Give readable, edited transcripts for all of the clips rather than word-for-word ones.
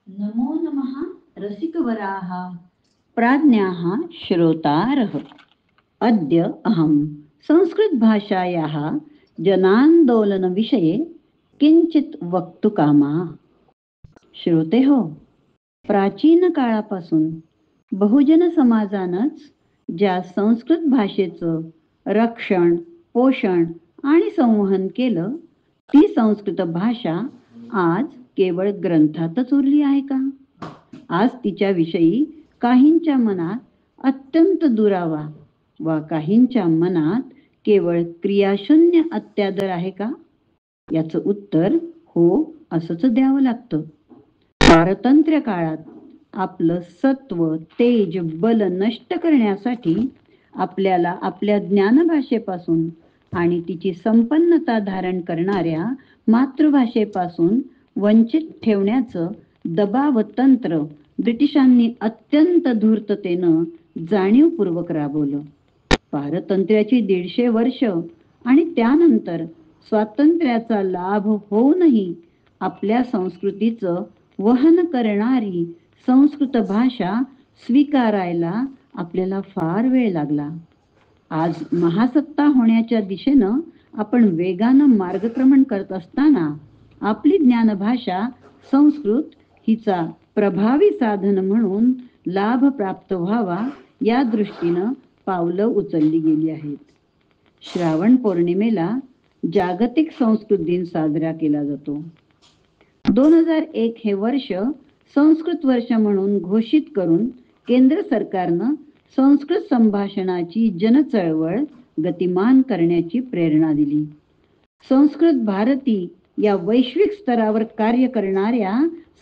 नमो नमः रसिकवराः प्राज्ञाः श्रोतारः। अद्य अहं संस्कृतभाषायाः जनान्दोलनविषये किंचित वक्तुकामा। श्रोते हो, प्राचीन काळापासून बहुजन समाजानंच ज्या संस्कृत भाषेचं रक्षण, पोषण आणि संवहन केलं, ती संस्कृत भाषा आज केवळ ग्रंथातच उरली आहे का? आज तिच्याविषयी काहींच्या मनात अत्यंत दुरावा वा काहींच्या मनात केवळ क्रियाशून्य अत्यादर आहे का? याचं उत्तर हो असंच द्यावं लागतं. पारतंत्र्य काळात आपलं सत्व, तेज, बल नष्ट करण्यासाठी आपल्याला आपल्या ज्ञानभाषेपासून आणि तिची संपन्नता धारण करणाऱ्या मातृभाषेपासून वंचित ठेवण्याचं दबाव तंत्र ब्रिटिशांनी अत्यंत धूर्ततेनं जाणीवपूर्वक राबवलं. पारतंत्र्याची 150 वर्ष आणि त्यानंतर स्वातंत्र्याचा लाभ होऊनही आपल्या संस्कृतीचं वहन करणारी संस्कृत भाषा स्वीकारायला आपल्याला फार वेळ लागला. आज महासत्ता होण्याच्या दिशेनं आपण वेगानं मार्गक्रमण करत असताना आपली ज्ञानभाषा संस्कृत हिचा प्रभावी साधन म्हणून लाभ प्राप्त व्हावा या दृष्टीनं पावलं उचलली गेली आहेत. श्रावण पौर्णिमेला जागतिक संस्कृत दिन साजरा केला जातो. 2001 हे वर्ष संस्कृत वर्ष म्हणून घोषित करून केंद्र सरकारनं संस्कृत संभाषणाची जनचळवळ गतिमान करण्याची प्रेरणा दिली. संस्कृत भारती या वैश्विक स्तरावर कार्य करणाऱ्या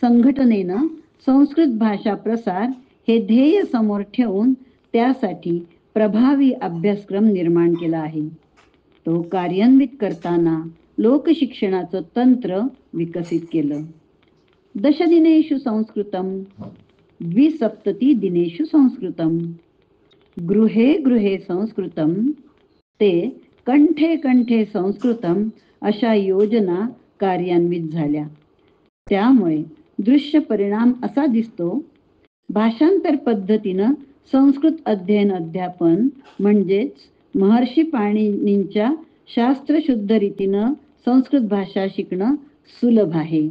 संघटनेनं संस्कृत भाषा प्रसार हे ध्येय समोर ठेवून त्यासाठी प्रभावी अभ्यासक्रम निर्माण केला आहे. तो कार्यान्वित करताना लोकशिक्षणाचं तंत्र विकसित केलं. दशदिनेषु संस्कृतम, 20 दिनेषु संस्कृतम, गृहे गृहे संस्कृतम, ते कंठे कंठे संस्कृतम अशा योजना कार्यान्वित झाल्या. त्यामुळे दृश्य परिणाम असा दिसतो, भाषांतर पद्धतीनं संस्कृत अध्ययन अध्यापन म्हणजेच महर्षी पाणिनींच्या शास्त्रशुद्ध रीतीनं संस्कृत भाषा शिकणं सुलभ आहे.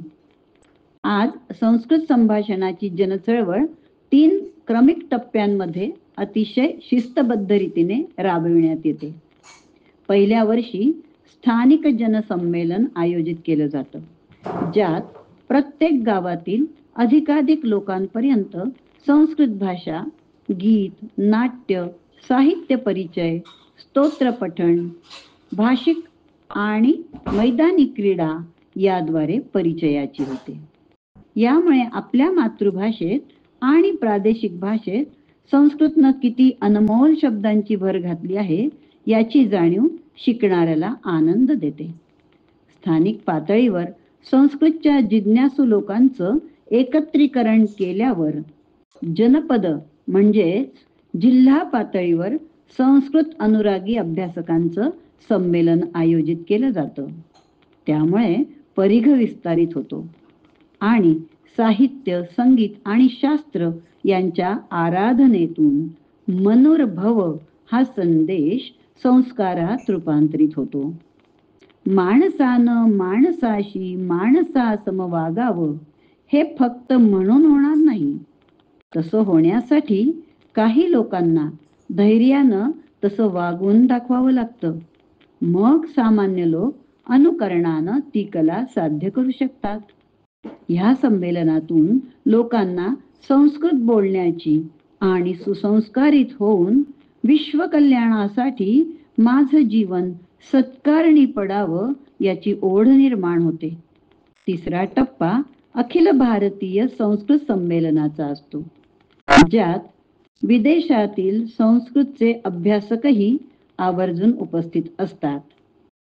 आज संस्कृत संभाषणाची जनचळवळ 3 क्रमिक टप्प्यांमध्ये अतिशय शिस्तबद्ध रीतीने राबविण्यात येते. पहिल्या वर्षी स्थानिक जनसंमेलन आयोजित केलं जातं, ज्यात प्रत्येक गावातील अधिकाधिक लोकांपर्यंत संस्कृत भाषा, गीत, नाट्य, साहित्य परिचय, स्तोत्र पठण, भाषिक आणि मैदानी क्रीडा याद्वारे परिचयाची होते. यामुळे आपल्या मातृभाषेत आणि प्रादेशिक भाषेत संस्कृतनं किती अनमोल शब्दांची भर घातली आहे याची जाणीव शिकणाऱ्याला आनंद देते. स्थानिक पातळीवर संस्कृतच्या जिज्ञासू लोकांचं एकत्रीकरण केल्यावर जनपद म्हणजेच जिल्हा पातळीवर संस्कृत अनुरागी अभ्यासकांचं संमेलन आयोजित केलं जातं. त्यामुळे परिघ विस्तारित होतो आणि साहित्य, संगीत आणि शास्त्र यांच्या आराधनेतून मनुर्भव हा संदेश संस्कारात रूपांतरित होतो. माणसानं माणसाशी माणसासम वागावं हे फक्त म्हणून होणार नाही. तसं होण्यासाठी काही लोकांना धैर्यानं तसं वागून दाखवावं लागतं. मग सामान्य लोक अनुकरणानं ती कला साध्य करू शकतात. ह्या संमेलनातून लोकांना संस्कृत बोलण्याची आणि सुसंस्कारित होऊन विश्वकल्याणासाठी माझं जीवन सत्कारणी पडावं याची ओढ निर्माण होते. तिसरा टप्पा अखिल भारतीय संस्कृत संमेलनाचा असतो, ज्यात विदेशातील संस्कृतचे अभ्यासकही आवर्जून उपस्थित असतात.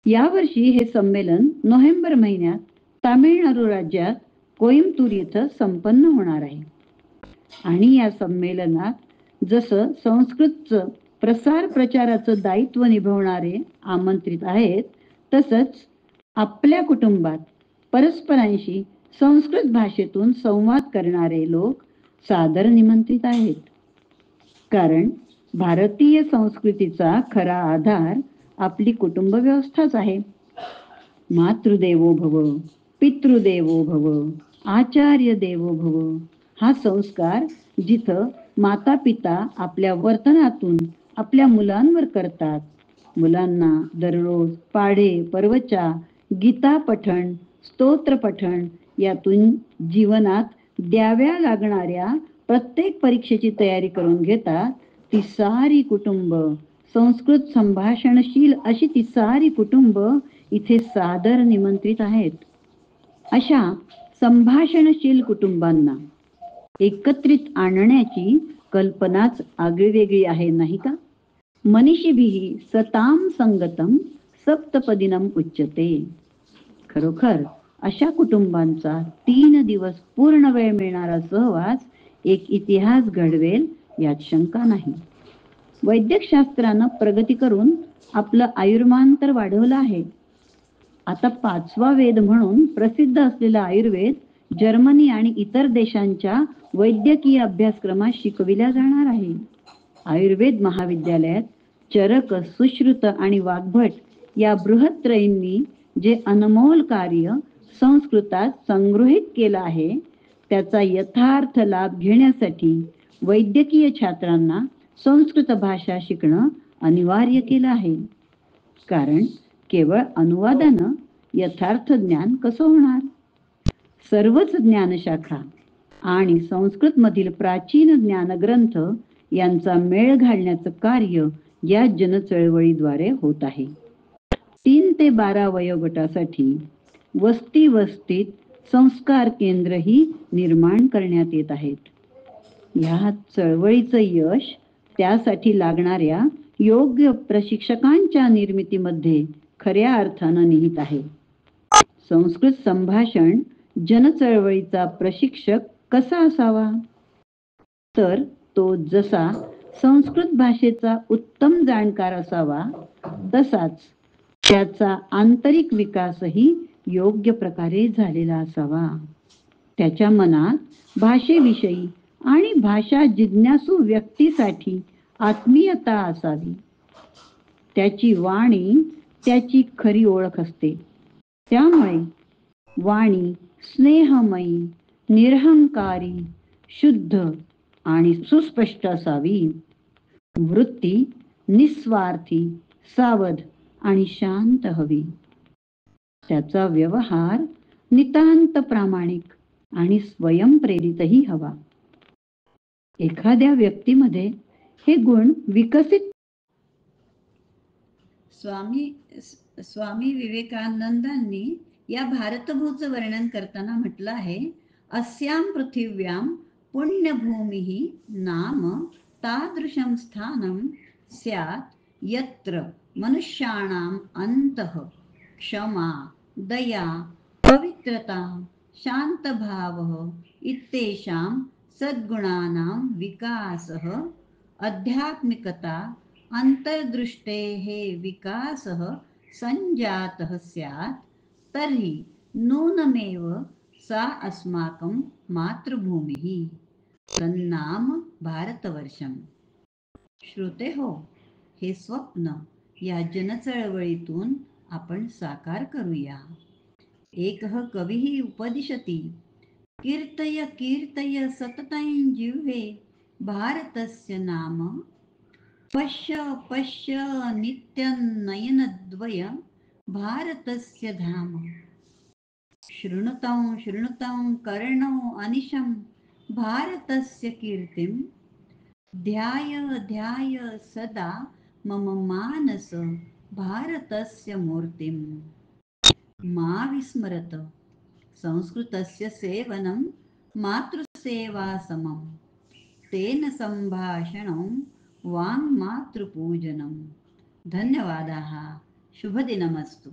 यावर्षी हे संमेलन नोव्हेंबर महिन्यात तामिळनाडू राज्यात कोइंबतूर इथं संपन्न होणार आहे. आणि या संमेलनात जसं संस्कृतचं प्रसार प्रचाराचं दायित्व निभवणारे आमंत्रित आहेत, तसंच आपल्या कुटुंबात परस्परांशी संस्कृत भाषेतून संवाद करणारे लोक सादर निमंत्रित आहेत. कारण भारतीय संस्कृतीचा खरा आधार आपली कुटुंब व्यवस्थाच आहे. मातृदेवो भव, पितृदेवो भव, आचार्य देवो भव हा संस्कार जिथं माता पिता आपल्या वर्तनातून आपल्या मुलांवर करतात, मुलांना दररोज पाढे, पर्वचा, गीता पठण, स्तोत्र पठण यातून जीवनात द्याव्या लागणाऱ्या प्रत्येक परीक्षेची तयारी करून घेतात, ती सारी कुटुंब, संस्कृत संभाषणशील अशी ती सारी कुटुंब इथे सादर निमंत्रित आहेत. अशा संभाषणशील कुटुंबांना एकत्रित आणण्याची कल्पनाच आगळीवेगळी आहे, नाही का? मनीषीभिः सताम संगतम सप्तपदीनम उच्यते. खरोखर अशा कुटुंबांचा 3 दिवस पूर्ण वेळ मिळणारा सहवास एक इतिहास घडवेल यात शंका नाही. वैद्यकशास्त्रानं प्रगती करून आपलं आयुर्मान तर वाढवलं आहे. आता 5वा वेद म्हणून प्रसिद्ध असलेला आयुर्वेद जर्मनी आणि इतर देशांच्या वैद्यकीय अभ्यासक्रमात शिकविला जाणार आहे. आयुर्वेद महाविद्यालयात चरक, सुश्रुत आणि वाग्भट या बृहत्त्रयींनी जे अनमोल कार्य संस्कृतात संगृहीत केलं आहे, त्याचा यथार्थ लाभ घेण्यासाठी वैद्यकीय छात्रांना संस्कृत भाषा शिकणं अनिवार्य केलं आहे. कारण केवळ अनुवादानं यथार्थ ज्ञान कसं होणार? सर्वच ज्ञानशाखा आणि संस्कृत मधील प्राचीन ज्ञानग्रंथ यांचा मेळ घालण्याचं कार्य या जनचळवळीद्वारे होत आहे. 3 ते 12 वयोगटासाठी वस्ती वस्तीत संस्कार केंद्रही निर्माण करण्यात येत आहेत. या चळवळीचं यश त्यासाठी लागणाऱ्या योग्य प्रशिक्षकांच्या निर्मितीमध्ये खऱ्या अर्थानं निहित आहे. संस्कृत संभाषण जनचळवळीचा प्रशिक्षक कसा असावा? तर तो जसा संस्कृत भाषेचा उत्तम जाणकार असावा, तसाच त्याचा आंतरिक विकासही योग्य प्रकारे झालेला असावा. त्याच्या मनात भाषेविषयी आणि भाषा जिज्ञासू व्यक्तीसाठी आत्मीयता असावी. त्याची वाणी त्याची खरी ओळख असते. त्यामुळे वाणी स्नेहमयी, निरहंकारी, शुद्ध आणि सुस्पष्ट असावी. वृत्ती निस्वार्थी, सावध आणि शांत हवी. त्याचा व्यवहार नितांत प्रामाणिक आणि स्वयंप्रेरितही हवा. एखाद्या व्यक्तीमध्ये हे गुण विकसित स्वामी विवेकानंदांनी या भारतभूचं वर्णन करताना म्हटलं आहे, अस्यां पृथिव्यां पुण्यभूमिः नाम तादृशं स्थानं स्यात् यत्र मनुष्याणाम् अन्तः क्षमा, दया, पवित्रता, शान्तभावः इत्येषां सद्गुणानां विकासः, आध्यात्मिकता, अंतर्दृष्टेः विकासः संजातः स्यात्, तर्हि नूनमेव सा अस्माकं मातृभूमिः, तन्नाम भारतवर्षम्. श्रोते हो, हे स्वप्न या जनचळवळीतून आपण साकार करूया. एकः कविः उपदिशति, कीर्तय कीर्तय सततं जिह्वे भारतस्य नाम, पश्य पश्य नित्यं नयनद्वय भारतस्य धाम. शृणुतं शृणुतं कर्णो अनिशं भारतस्य कीर्तिं, ध्याय ध्याय सदा मम मानस भारतस्य मूर्तिं. मा विस्मरत संस्कृतस्य सेवनं मातृसेवा समं, तेन संभाषणं वाङ्मातृपूजनं. धन्यवादाः. शुभदिनमस्तु.